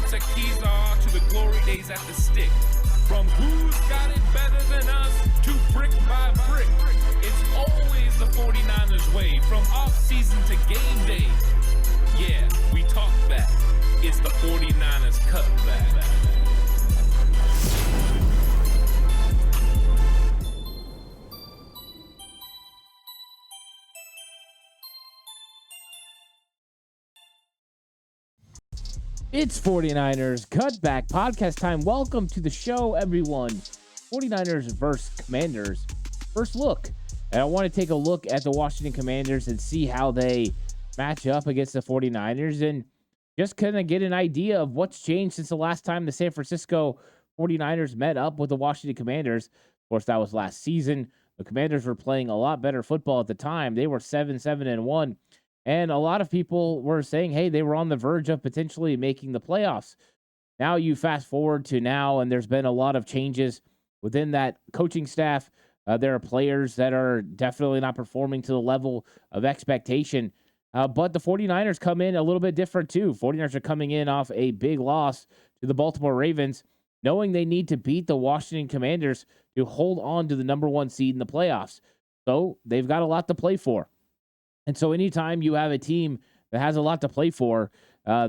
Tequila to the glory days at the stick. From who's got it better than us to brick by brick. It's always the 49ers way, from off-season to game day. Yeah, we talk back. It's the 49ers Cutback. It's 49ers Cutback Podcast time. Welcome to the show, everyone. 49ers versus Commanders. First look. And I want to take a look at the Washington Commanders and see how they match up against the 49ers and just kind of get an idea of what's changed since the last time the San Francisco 49ers met up with the Washington Commanders. Of course, that was last season. The Commanders were playing a lot better football at the time. They were 7-1. And a lot of people were saying, hey, they were on the verge of potentially making the playoffs. Now you fast forward to now, and there's been a lot of changes within that coaching staff. There are players that are definitely not performing to the level of expectation. But the 49ers come in a little bit different too. 49ers are coming in off a big loss to the Baltimore Ravens, knowing they need to beat the Washington Commanders to hold on to the number one seed in the playoffs. So they've got a lot to play for. And so anytime you have a team that has a lot to play for,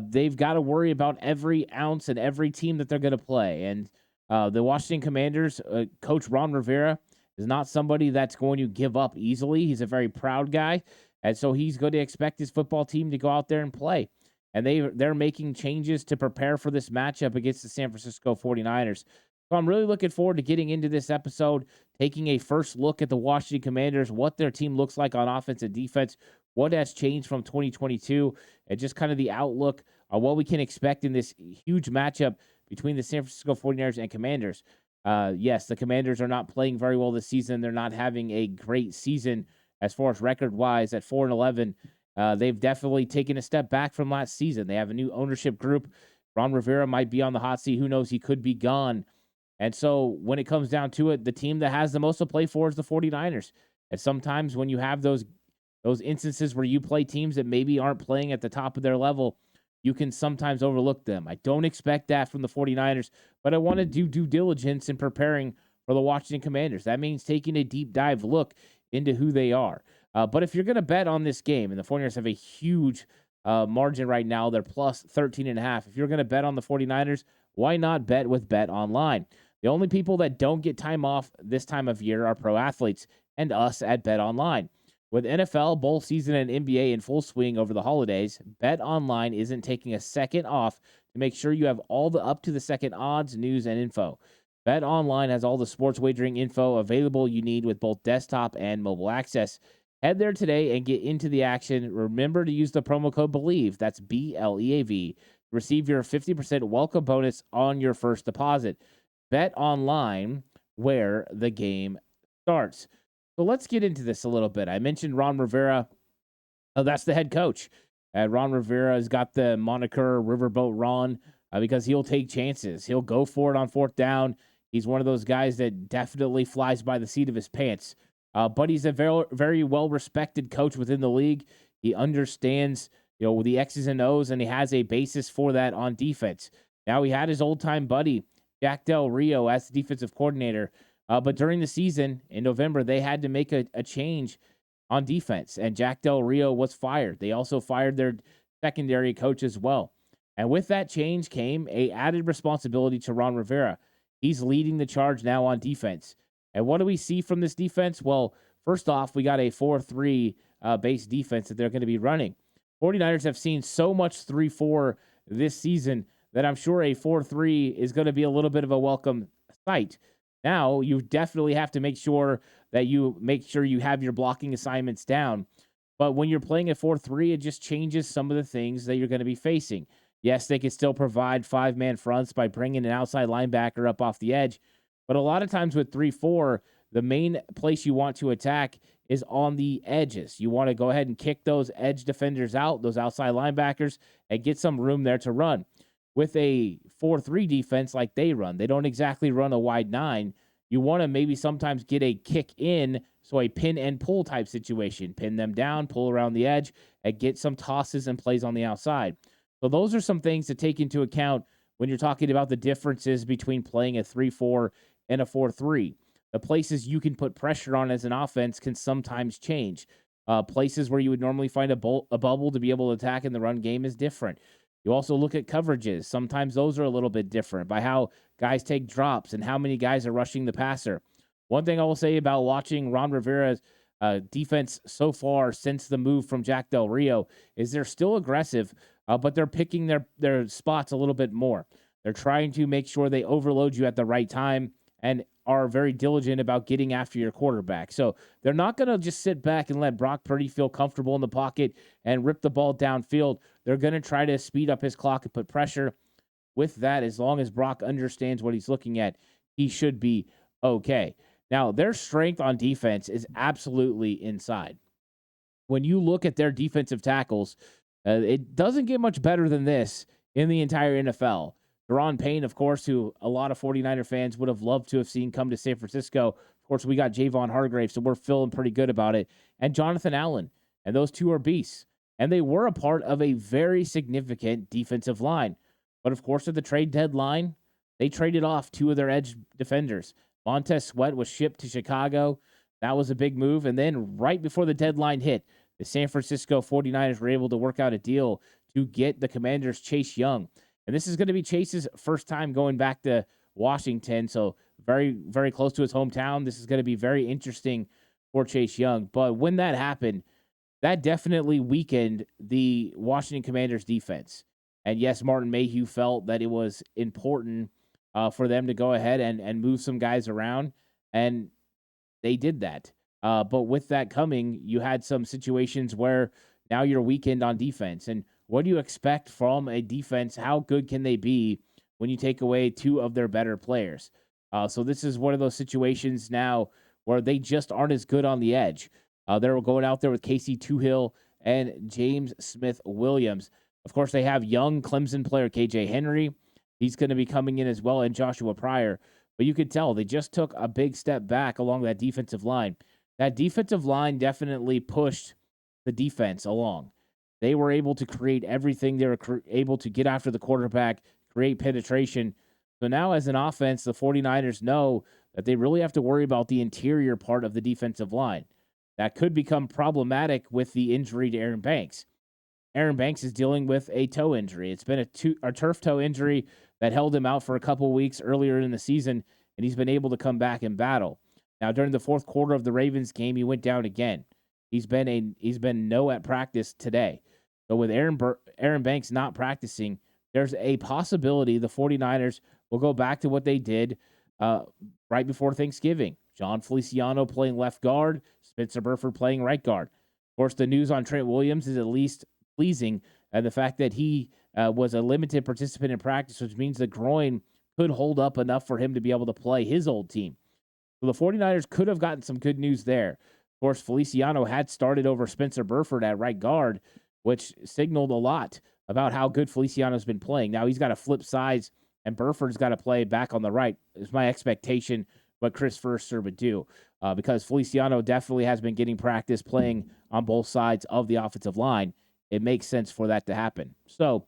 they've got to worry about every ounce and every team that they're going to play. And the Washington Commanders, Coach Ron Rivera, is not somebody that's going to give up easily. He's a very proud guy. And so he's going to expect his football team to go out there and play. And they're making changes to prepare for this matchup against the San Francisco 49ers. So I'm really looking forward to getting into this episode, taking a first look at the Washington Commanders, what their team looks like on offense and defense, what has changed from 2022, and just kind of the outlook on what we can expect in this huge matchup between the San Francisco 49ers and Commanders. Yes, the Commanders are not playing very well this season. They're not having a great season as far as record-wise at 4-11. They've definitely taken a step back from last season. They have a new ownership group. Ron Rivera might be on the hot seat. Who knows? He could be gone. And so when it comes down to it, the team that has the most to play for is the 49ers. And sometimes when you have those instances where you play teams that maybe aren't playing at the top of their level, you can sometimes overlook them. I don't expect that from the 49ers, but I want to do due diligence in preparing for the Washington Commanders. That means taking a deep dive look into who they are. But if you're going to bet on this game, and the 49ers have a huge margin right now, they're plus 13.5. If you're going to bet on the 49ers, why not bet with Bet Online? The only people that don't get time off this time of year are pro athletes and us at Bet Online. With NFL, bowl season, and NBA in full swing over the holidays, Bet Online isn't taking a second off to make sure you have all the up-to-the-second odds, news, and info. Bet Online has all the sports wagering info available you need with both desktop and mobile access. Head there today and get into the action. Remember to use the promo code BELIEVE, that's BLEAV, to receive your 50% welcome bonus on your first deposit. Bet Online, where the game starts. So let's get into this a little bit. I mentioned Ron Rivera. That's the head coach. Ron Rivera has got the moniker Riverboat Ron because he'll take chances. He'll go for it on fourth down. He's one of those guys that definitely flies by the seat of his pants. But he's a very, very well-respected coach within the league. He understands, the X's and O's, and he has a basis for that on defense. Now, he had his old-time buddy, Jack Del Rio, as the defensive coordinator. But during the season, in November, they had to make a change on defense, and Jack Del Rio was fired. They also fired their secondary coach as well. And with that change came a added responsibility to Ron Rivera. He's leading the charge now on defense. And what do we see from this defense? Well, first off, we got a 4-3 base defense that they're going to be running. 49ers have seen so much 3-4 this season that I'm sure a 4-3 is going to be a little bit of a welcome sight. Now, you definitely have to make sure you have your blocking assignments down. But when you're playing a 4-3, it just changes some of the things that you're going to be facing. Yes, they can still provide five-man fronts by bringing an outside linebacker up off the edge. But a lot of times with 3-4, the main place you want to attack is on the edges. You want to go ahead and kick those edge defenders out, those outside linebackers, and get some room there to run. With a 4-3 defense like they run, they don't exactly run a wide 9. You want to maybe sometimes get a kick in, so a pin and pull type situation. Pin them down, pull around the edge, and get some tosses and plays on the outside. So those are some things to take into account when you're talking about the differences between playing a 3-4 and a 4-3. The places you can put pressure on as an offense can sometimes change. Places where you would normally find a bubble to be able to attack in the run game is different. You also look at coverages. Sometimes those are a little bit different by how guys take drops and how many guys are rushing the passer. One thing I will say about watching Ron Rivera's defense so far since the move from Jack Del Rio is they're still aggressive, but they're picking their spots a little bit more. They're trying to make sure they overload you at the right time and are very diligent about getting after your quarterback. So they're not going to just sit back and let Brock Purdy feel comfortable in the pocket and rip the ball downfield. They're going to try to speed up his clock and put pressure. With that, as long as Brock understands what he's looking at, he should be okay. Now, their strength on defense is absolutely inside. When you look at their defensive tackles, it doesn't get much better than this in the entire NFL. Deron Payne, of course, who a lot of 49er fans would have loved to have seen come to San Francisco. Of course, we got Javon Hargrave, so we're feeling pretty good about it. And Jonathan Allen, and those two are beasts. And they were a part of a very significant defensive line. But, of course, at the trade deadline, they traded off two of their edge defenders. Montez Sweat was shipped to Chicago. That was a big move. And then right before the deadline hit, the San Francisco 49ers were able to work out a deal to get the Commanders' Chase Young. And this is going to be Chase's first time going back to Washington, so very, very close to his hometown. This is going to be very interesting for Chase Young. But when that happened, that definitely weakened the Washington Commanders' defense. And yes, Martin Mayhew felt that it was important for them to go ahead and move some guys around, and they did that. But with that coming, you had some situations where now you're weakened on defense. And what do you expect from a defense? How good can they be when you take away two of their better players? So this is one of those situations now where they just aren't as good on the edge. They're going out there with Casey Toohill and James Smith-Williams. Of course, they have young Clemson player KJ Henry. He's going to be coming in as well, and Joshua Pryor. But you could tell they just took a big step back along that defensive line. That defensive line definitely pushed the defense along. They were able to create everything. They were able to get after the quarterback, create penetration. So now as an offense, the 49ers know that they really have to worry about the interior part of the defensive line. That could become problematic with the injury to Aaron Banks. Aaron Banks is dealing with a toe injury. It's been a turf toe injury that held him out for a couple of weeks earlier in the season, and he's been able to come back and battle. Now, during the fourth quarter of the Ravens game, he went down again. He's been no at practice today. So with Aaron Banks not practicing, there's a possibility the 49ers will go back to what they did right before Thanksgiving. John Feliciano playing left guard, Spencer Burford playing right guard. Of course, the news on Trent Williams is at least pleasing, and the fact that he was a limited participant in practice, which means the groin could hold up enough for him to be able to play his old team. So the 49ers could have gotten some good news there. Of course, Feliciano had started over Spencer Burford at right guard, which signaled a lot about how good Feliciano's been playing. Now he's got to flip sides, and Burford's got to play back on the right. Is my expectation what Chris Foerster would do, because Feliciano definitely has been getting practice playing on both sides of the offensive line. It makes sense for that to happen. So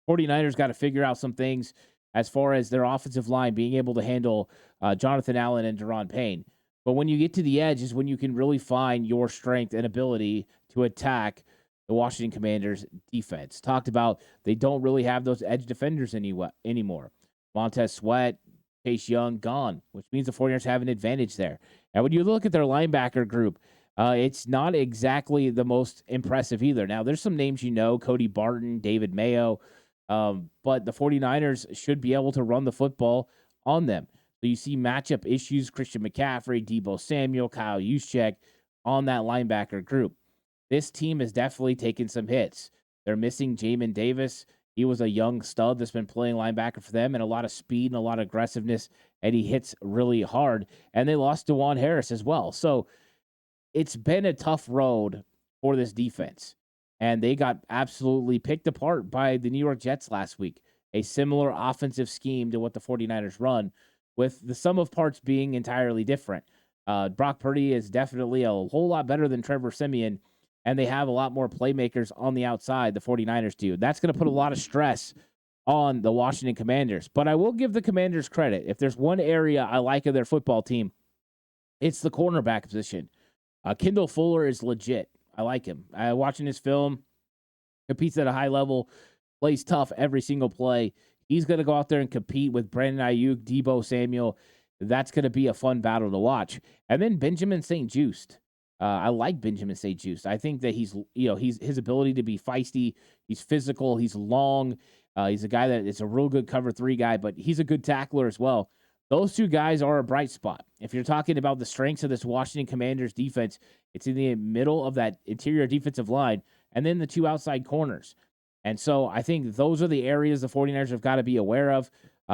49ers got to figure out some things as far as their offensive line being able to handle Jonathan Allen and Deron Payne. But when you get to the edge is when you can really find your strength and ability to attack the Washington Commanders defense. Talked about they don't really have those edge defenders anymore. Montez Sweat, Chase Young, gone, which means the 49ers have an advantage there. And when you look at their linebacker group, it's not exactly the most impressive either. Now, there's some names Cody Barton, David Mayo, but the 49ers should be able to run the football on them. So you see matchup issues, Christian McCaffrey, Deebo Samuel, Kyle Juszczyk on that linebacker group. This team has definitely taken some hits. They're missing Jamin Davis. He was a young stud that's been playing linebacker for them, and a lot of speed and a lot of aggressiveness, and he hits really hard. And they lost DeJuan Harris as well. So it's been a tough road for this defense, and they got absolutely picked apart by the New York Jets last week. A similar offensive scheme to what the 49ers run, with the sum of parts being entirely different. Brock Purdy is definitely a whole lot better than Trevor Siemian, and they have a lot more playmakers on the outside, the 49ers do. That's going to put a lot of stress on the Washington Commanders. But I will give the Commanders credit. If there's one area I like of their football team, it's the cornerback position. Kendall Fuller is legit. I like him. Watching his film, competes at a high level, plays tough every single play. He's going to go out there and compete with Brandon Ayuk, Deebo Samuel. That's going to be a fun battle to watch. And then Benjamin St-Juste. I like Benjamin St-Juste. I think that he's his ability to be feisty. He's physical. He's long. He's a guy that is a real good cover 3 guy, but he's a good tackler as well. Those 2 guys are a bright spot. If you're talking about the strengths of this Washington Commanders defense, it's in the middle of that interior defensive line and then the 2 outside corners. And so I think those are the areas the 49ers have got to be aware of.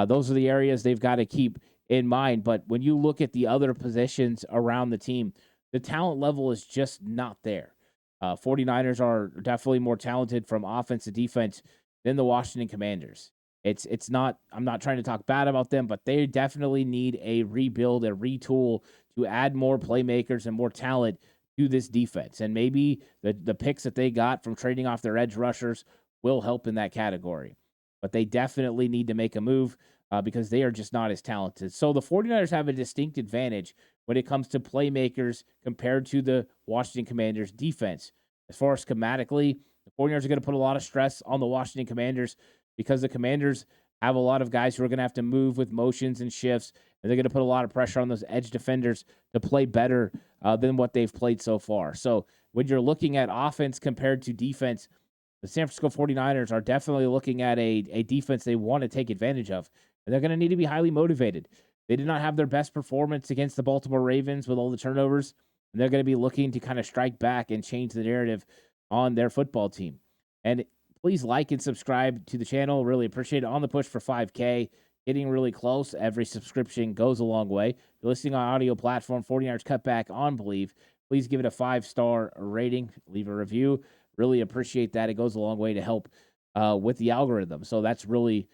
Those are the areas they've got to keep in mind. But when you look at the other positions around the team, the talent level is just not there. 49ers are definitely more talented from offense to defense than the Washington Commanders. It's not, I'm not trying to talk bad about them, but they definitely need a rebuild, a retool to add more playmakers and more talent to this defense. And maybe the picks that they got from trading off their edge rushers will help in that category. But they definitely need to make a move because they are just not as talented. So the 49ers have a distinct advantage when it comes to playmakers compared to the Washington Commanders defense. As far as schematically, the 49ers are going to put a lot of stress on the Washington Commanders because the Commanders have a lot of guys who are going to have to move with motions and shifts, and they're going to put a lot of pressure on those edge defenders to play better than what they've played so far. So when you're looking at offense compared to defense, the San Francisco 49ers are definitely looking at a defense they want to take advantage of, and they're going to need to be highly motivated. They did not have their best performance against the Baltimore Ravens with all the turnovers, and they're going to be looking to kind of strike back and change the narrative on their football team. And please like and subscribe to the channel. Really appreciate it. On the push for 5K. Getting really close. Every subscription goes a long way. If you're listening on audio platform, 49ers Cutback on Believe. Please give it a 5-star rating. Leave a review. Really appreciate that. It goes a long way to help with the algorithm. So that's really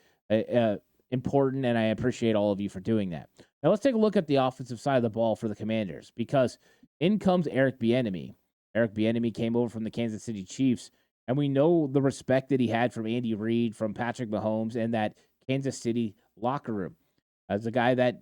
important, and I appreciate all of you for doing that. Now let's take a look at the offensive side of the ball for the Commanders, because in comes Eric Bieniemy. Eric Bieniemy came over from the Kansas City Chiefs, and we know the respect that he had from Andy Reid, from Patrick Mahomes, and that Kansas City locker room. As a guy that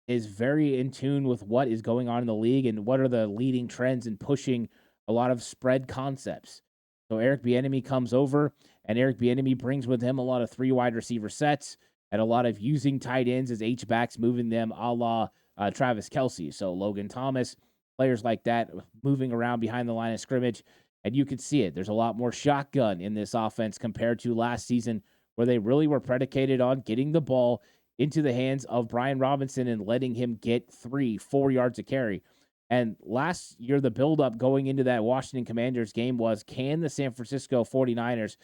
is very in tune with what is going on in the league and what are the leading trends in pushing a lot of spread concepts. So Eric Bieniemy comes over, and Eric Bieniemy brings with him a lot of 3 wide receiver sets and a lot of using tight ends as H-backs, moving them a la Travis Kelce. So Logan Thomas, players like that, moving around behind the line of scrimmage. And you could see it. There's a lot more shotgun in this offense compared to last season, where they really were predicated on getting the ball into the hands of Brian Robinson and letting him get 3-4 yards a carry. And last year, the buildup going into that Washington Commanders game was, can the San Francisco 49ers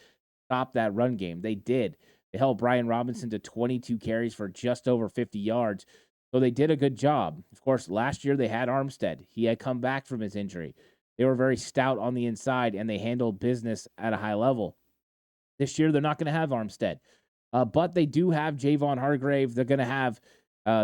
stop that run game? They did. They held Brian Robinson to 22 carries for just over 50 yards. So they did a good job. Of course, last year they had Armstead. He had come back from his injury. They were very stout on the inside, and they handled business at a high level. This year, they're not going to have Armstead. But they do have Javon Hargrave. They're going to have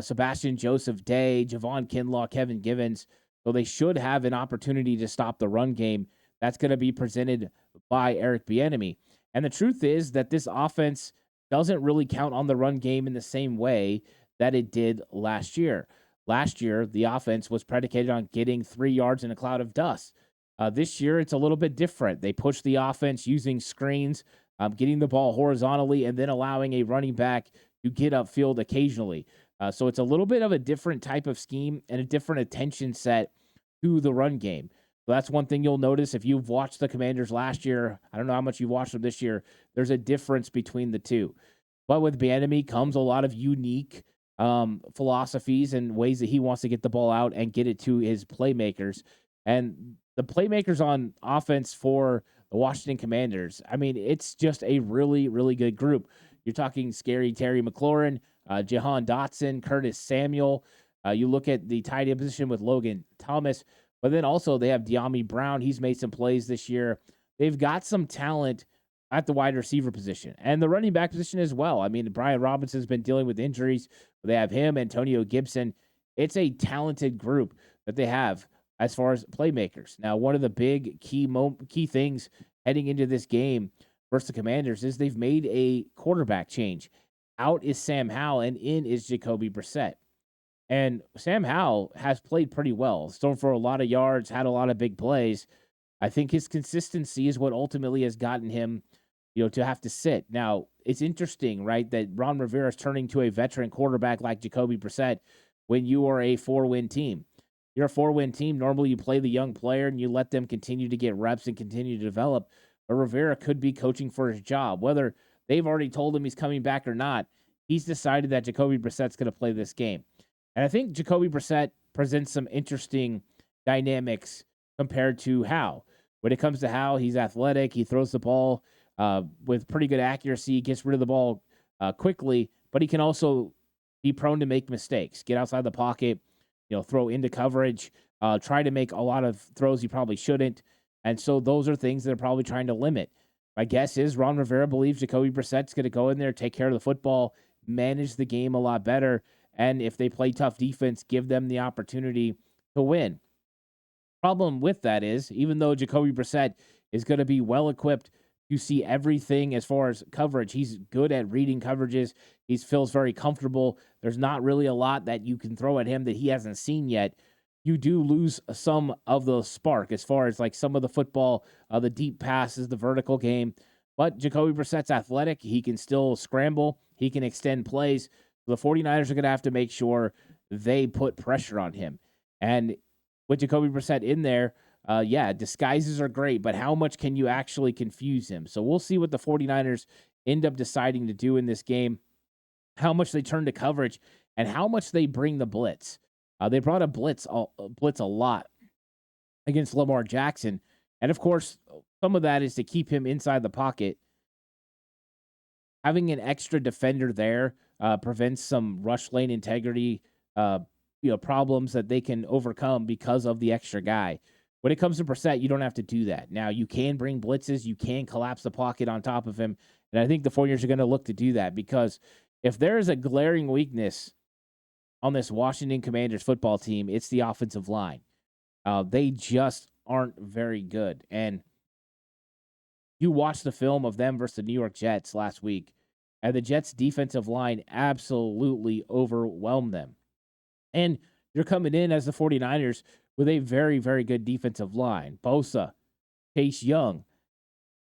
Sebastian Joseph Day, Javon Kinlaw, Kevin Givens. So they should have an opportunity to stop the run game. That's going to be presented by Eric Bieniemy. And the truth is that this offense doesn't really count on the run game in the same way that it did last year. Last year, the offense was predicated on getting 3 yards in a cloud of dust. This year, it's a little bit different. They push the offense using screens, getting the ball horizontally, and then allowing a running back to get upfield occasionally. So it's a little bit of a different type of scheme and a different attention set to the run game. So that's one thing you'll notice if you've watched the Commanders last year. I don't know how much you've watched them this year. There's a difference between the two. But with Bieniemy comes a lot of unique philosophies and ways that he wants to get the ball out and get it to his playmakers. And the playmakers on offense for the Washington Commanders, I mean, it's just a really, really good group. You're talking Scary Terry McLaurin, Jahan Dotson, Curtis Samuel. You look at the tight end position with Logan Thomas, but then also they have De'Ami Brown. He's made some plays this year. They've got some talent at the wide receiver position and the running back position as well. I mean, Brian Robinson's been dealing with injuries. They have him, Antonio Gibson. It's a talented group that they have as far as playmakers. Now, one of the big key things heading into this game versus the Commanders is they've made a quarterback change. Out is Sam Howell, and in is Jacoby Brissett. And Sam Howell has played pretty well, thrown for a lot of yards, had a lot of big plays. I think his consistency is what ultimately has gotten him, to have to sit. Now, it's interesting, right, that Ron Rivera is turning to a veteran quarterback like Jacoby Brissett when you are a 4-win team. You're a 4-win team. Normally, you play the young player and you let them continue to get reps and continue to develop. But Rivera could be coaching for his job. Whether they've already told him he's coming back or not, he's decided that Jacoby Brissett's going to play this game. And I think Jacoby Brissett presents some interesting dynamics compared to Howell. When it comes to Howell, he's athletic. He throws the ball with pretty good accuracy, gets rid of the ball quickly, but he can also be prone to make mistakes, get outside the pocket, throw into coverage, try to make a lot of throws he probably shouldn't. And so those are things that are probably trying to limit. My guess is Ron Rivera believes Jacoby Brissett's going to go in there, take care of the football, manage the game a lot better, and if they play tough defense, give them the opportunity to win. Problem with that is, even though Jacoby Brissett is going to be well-equipped to see everything as far as coverage, he's good at reading coverages, he feels very comfortable, there's not really a lot that you can throw at him that he hasn't seen yet. You do lose some of the spark as far as like some of the football, the deep passes, the vertical game. But Jacoby Brissett's athletic. He can still scramble. He can extend plays. The 49ers are going to have to make sure they put pressure on him. And with Jacoby Brissett in there, disguises are great, but how much can you actually confuse him? So we'll see what the 49ers end up deciding to do in this game, how much they turn to coverage, and how much they bring the blitz. They brought a blitz a lot against Lamar Jackson. And, of course, some of that is to keep him inside the pocket. Having an extra defender there prevents some rush lane integrity problems that they can overcome because of the extra guy. When it comes to Brissett, you don't have to do that. Now, you can bring blitzes. You can collapse the pocket on top of him. And I think the 49ers are going to look to do that because if there is a glaring weakness on this Washington Commanders football team, it's the offensive line. They just aren't very good. And you watched the film of them versus the New York Jets last week, and the Jets' defensive line absolutely overwhelmed them. And you're coming in as the 49ers with a very, very good defensive line. Bosa, Chase Young.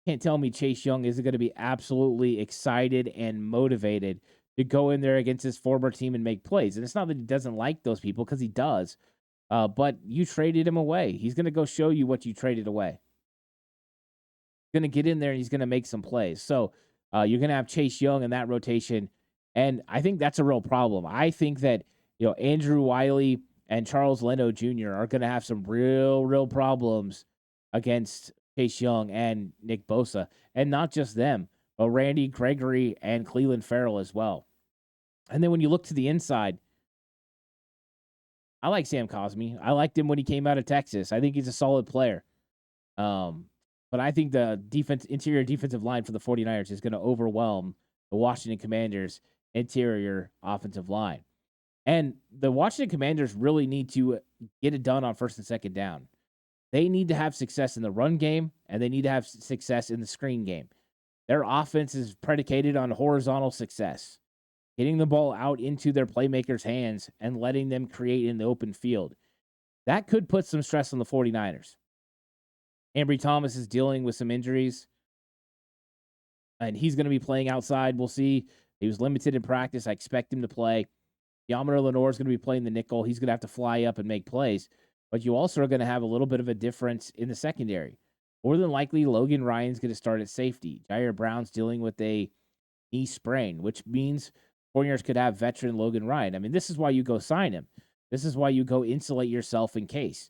Can't tell me Chase Young isn't going to be absolutely excited and motivated to go in there against his former team and make plays. And it's not that he doesn't like those people, because he does. But you traded him away. He's going to go show you what you traded away. He's going to get in there and he's going to make some plays. So you're going to have Chase Young in that rotation. And I think that's a real problem. I think that Andrew Wiley and Charles Leno Jr. are going to have some real problems against Chase Young and Nick Bosa. And not just them, but Randy Gregory and Cleveland Farrell as well. And then when you look to the inside, I like Sam Cosmi. I liked him when he came out of Texas. I think he's a solid player. But I think the interior defensive line for the 49ers is going to overwhelm the Washington Commanders' interior offensive line. And the Washington Commanders really need to get it done on first and second down. They need to have success in the run game, and they need to have success in the screen game. Their offense is predicated on horizontal success, getting the ball out into their playmakers' hands and letting them create in the open field. That could put some stress on the 49ers. Ambry Thomas is dealing with some injuries, and he's going to be playing outside. We'll see. He was limited in practice. I expect him to play. Yammer Lenore is going to be playing the nickel. He's going to have to fly up and make plays. But you also are going to have a little bit of a difference in the secondary. More than likely, Logan Ryan's going to start at safety. Jair Brown's dealing with a knee sprain, which means 49ers could have veteran Logan Ryan. I mean, this is why you go sign him. This is why you go insulate yourself in case.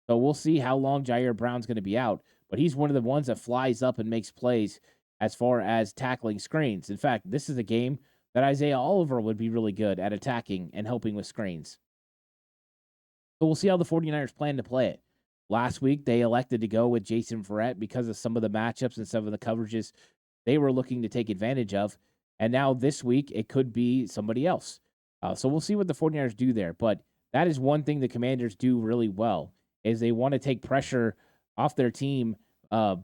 So we'll see how long Jair Brown's going to be out. But he's one of the ones that flies up and makes plays as far as tackling screens. In fact, this is a game that Isaiah Oliver would be really good at attacking and helping with screens. So we'll see how the 49ers plan to play it. Last week, they elected to go with Jason Verrett because of some of the matchups and some of the coverages they were looking to take advantage of. And now this week, it could be somebody else. So we'll see what the 49ers do there. But that is one thing the Commanders do really well, is they want to take pressure off their team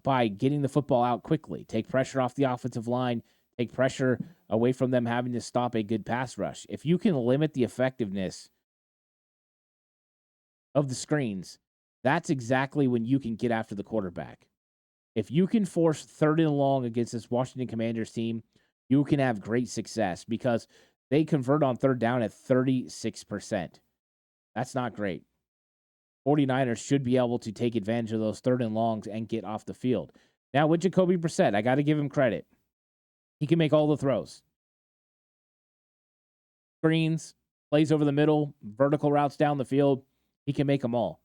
by getting the football out quickly, take pressure off the offensive line, take pressure away from them having to stop a good pass rush. If you can limit the effectiveness of the screens, that's exactly when you can get after the quarterback. If you can force 3rd and long against this Washington Commanders team, you can have great success because they convert on 3rd down at 36%. That's not great. 49ers should be able to take advantage of those 3rd and longs and get off the field. Now, with Jacoby Brissett, I got to give him credit. He can make all the throws. Screens, plays over the middle, vertical routes down the field. He can make them all.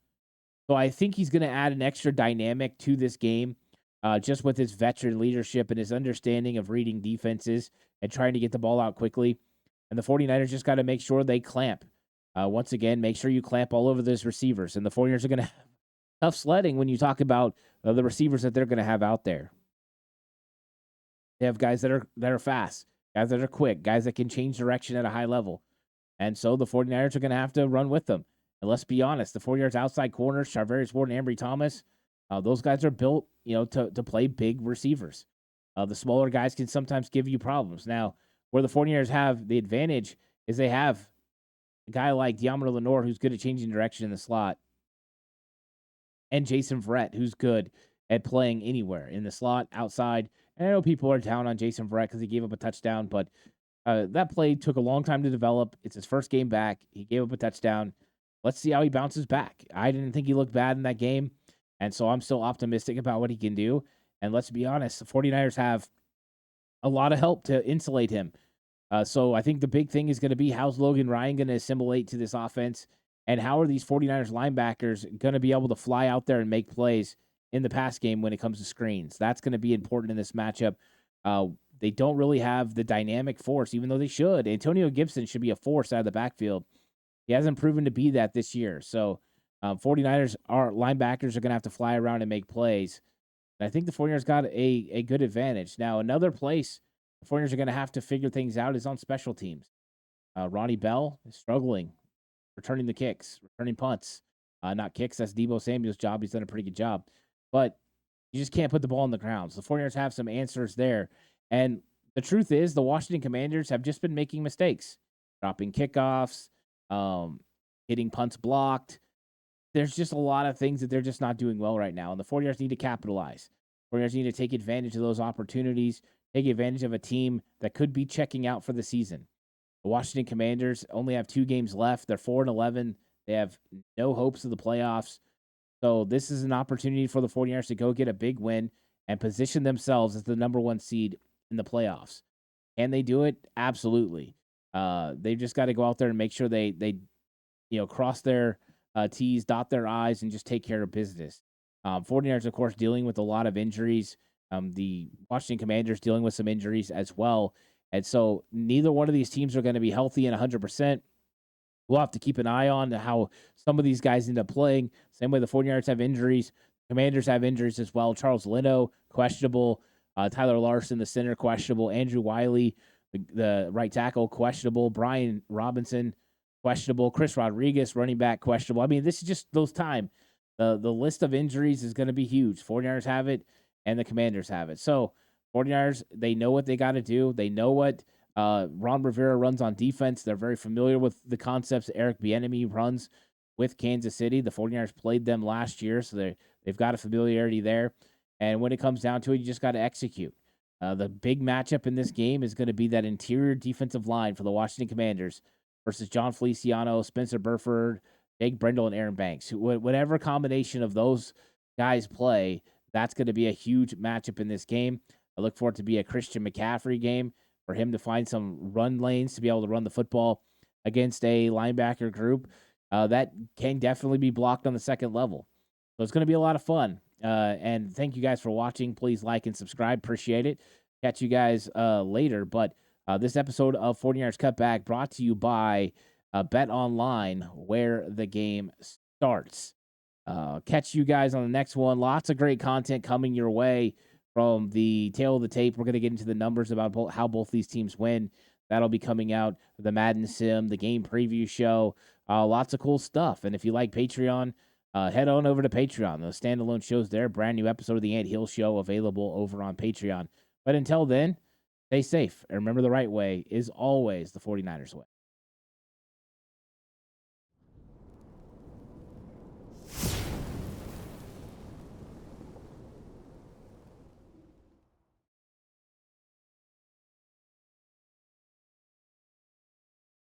So I think he's going to add an extra dynamic to this game just with his veteran leadership and his understanding of reading defenses and trying to get the ball out quickly. And the 49ers just got to make sure they clamp. Once again, make sure you clamp all over those receivers. And the 49ers are going to have tough sledding when you talk about the receivers that they're going to have out there. They have guys that are fast, guys that are quick, guys that can change direction at a high level. And so the 49ers are going to have to run with them. And let's be honest, the 49ers outside corners, Charvarius Ward and Ambry Thomas, those guys are built, to play big receivers. The smaller guys can sometimes give you problems. Now, where the 49ers have the advantage is they have a guy like Deommodore Lenoir who's good at changing direction in the slot, and Jason Verrett who's good at playing anywhere in the slot, outside. And I know people are down on Jason Verrett because he gave up a touchdown, but that play took a long time to develop. It's his first game back. He gave up a touchdown. Let's see how he bounces back. I didn't think he looked bad in that game, and so I'm still optimistic about what he can do. And let's be honest, the 49ers have a lot of help to insulate him. So I think the big thing is going to be how's Logan Ryan going to assimilate to this offense, and how are these 49ers linebackers going to be able to fly out there and make plays in the pass game when it comes to screens. That's going to be important in this matchup. They don't really have the dynamic force, even though they should. Antonio Gibson should be a force out of the backfield. He hasn't proven to be that this year. So 49ers linebackers are going to have to fly around and make plays. And I think the 49ers got a good advantage. Now, another place the 49ers are going to have to figure things out is on special teams. Ronnie Bell is struggling, returning the kicks, returning punts. Not kicks, that's Deebo Samuel's job. He's done a pretty good job. But you just can't put the ball on the ground. So the 49ers have some answers there. And the truth is, the Washington Commanders have just been making mistakes, dropping kickoffs, hitting punts blocked. There's just a lot of things that they're just not doing well right now. And the 49ers need to capitalize. 49ers need to take advantage of those opportunities, take advantage of a team that could be checking out for the season. The Washington Commanders only have 2 games left. They're 4-11. They have no hopes of the playoffs. So this is an opportunity for the 49ers to go get a big win and position themselves as the number 1 seed in the playoffs. Can they do it? Absolutely. They've just got to go out there and make sure they cross their T's, dot their I's, and just take care of business. 49ers, of course, dealing with a lot of injuries. The Washington Commanders dealing with some injuries as well. And so neither one of these teams are going to be healthy and 100%. We'll have to keep an eye on how some of these guys end up playing. Same way the 49ers have injuries. Commanders have injuries as well. Charles Leno, questionable. Tyler Larson, the center, questionable. Andrew Wiley, the right tackle, questionable. Brian Robinson, questionable. Chris Rodriguez, running back, questionable. I mean, this is just those time. The list of injuries is going to be huge. 49ers have it, and the Commanders have it. So 49ers, they know what they got to do. They know what Ron Rivera runs on defense. They're very familiar with the concepts Eric Bieniemy runs with Kansas City. The 49ers played them last year, so they've got a familiarity there. And when it comes down to it, you just got to execute. The big matchup in this game is going to be that interior defensive line for the Washington Commanders versus John Feliciano, Spencer Burford, Jake Brendel, and Aaron Banks. Whatever combination of those guys play, that's going to be a huge matchup in this game. I look for it to be a Christian McCaffrey game, for him to find some run lanes to be able to run the football against a linebacker group that can definitely be blocked on the second level. So it's going to be a lot of fun. And thank you guys for watching. Please like and subscribe. Appreciate it. Catch you guys later. But this episode of 49ers Cutback brought to you by Bet Online, where the game starts. Catch you guys on the next one. Lots of great content coming your way from the tail of the tape. We're going to get into the numbers about how both these teams win. That'll be coming out. The Madden Sim, the game preview show. Lots of cool stuff. And if you like Patreon, head on over to Patreon. The standalone shows there. Brand new episode of the Ant Hill Show available over on Patreon. But until then, stay safe. And remember, the right way is always the 49ers way.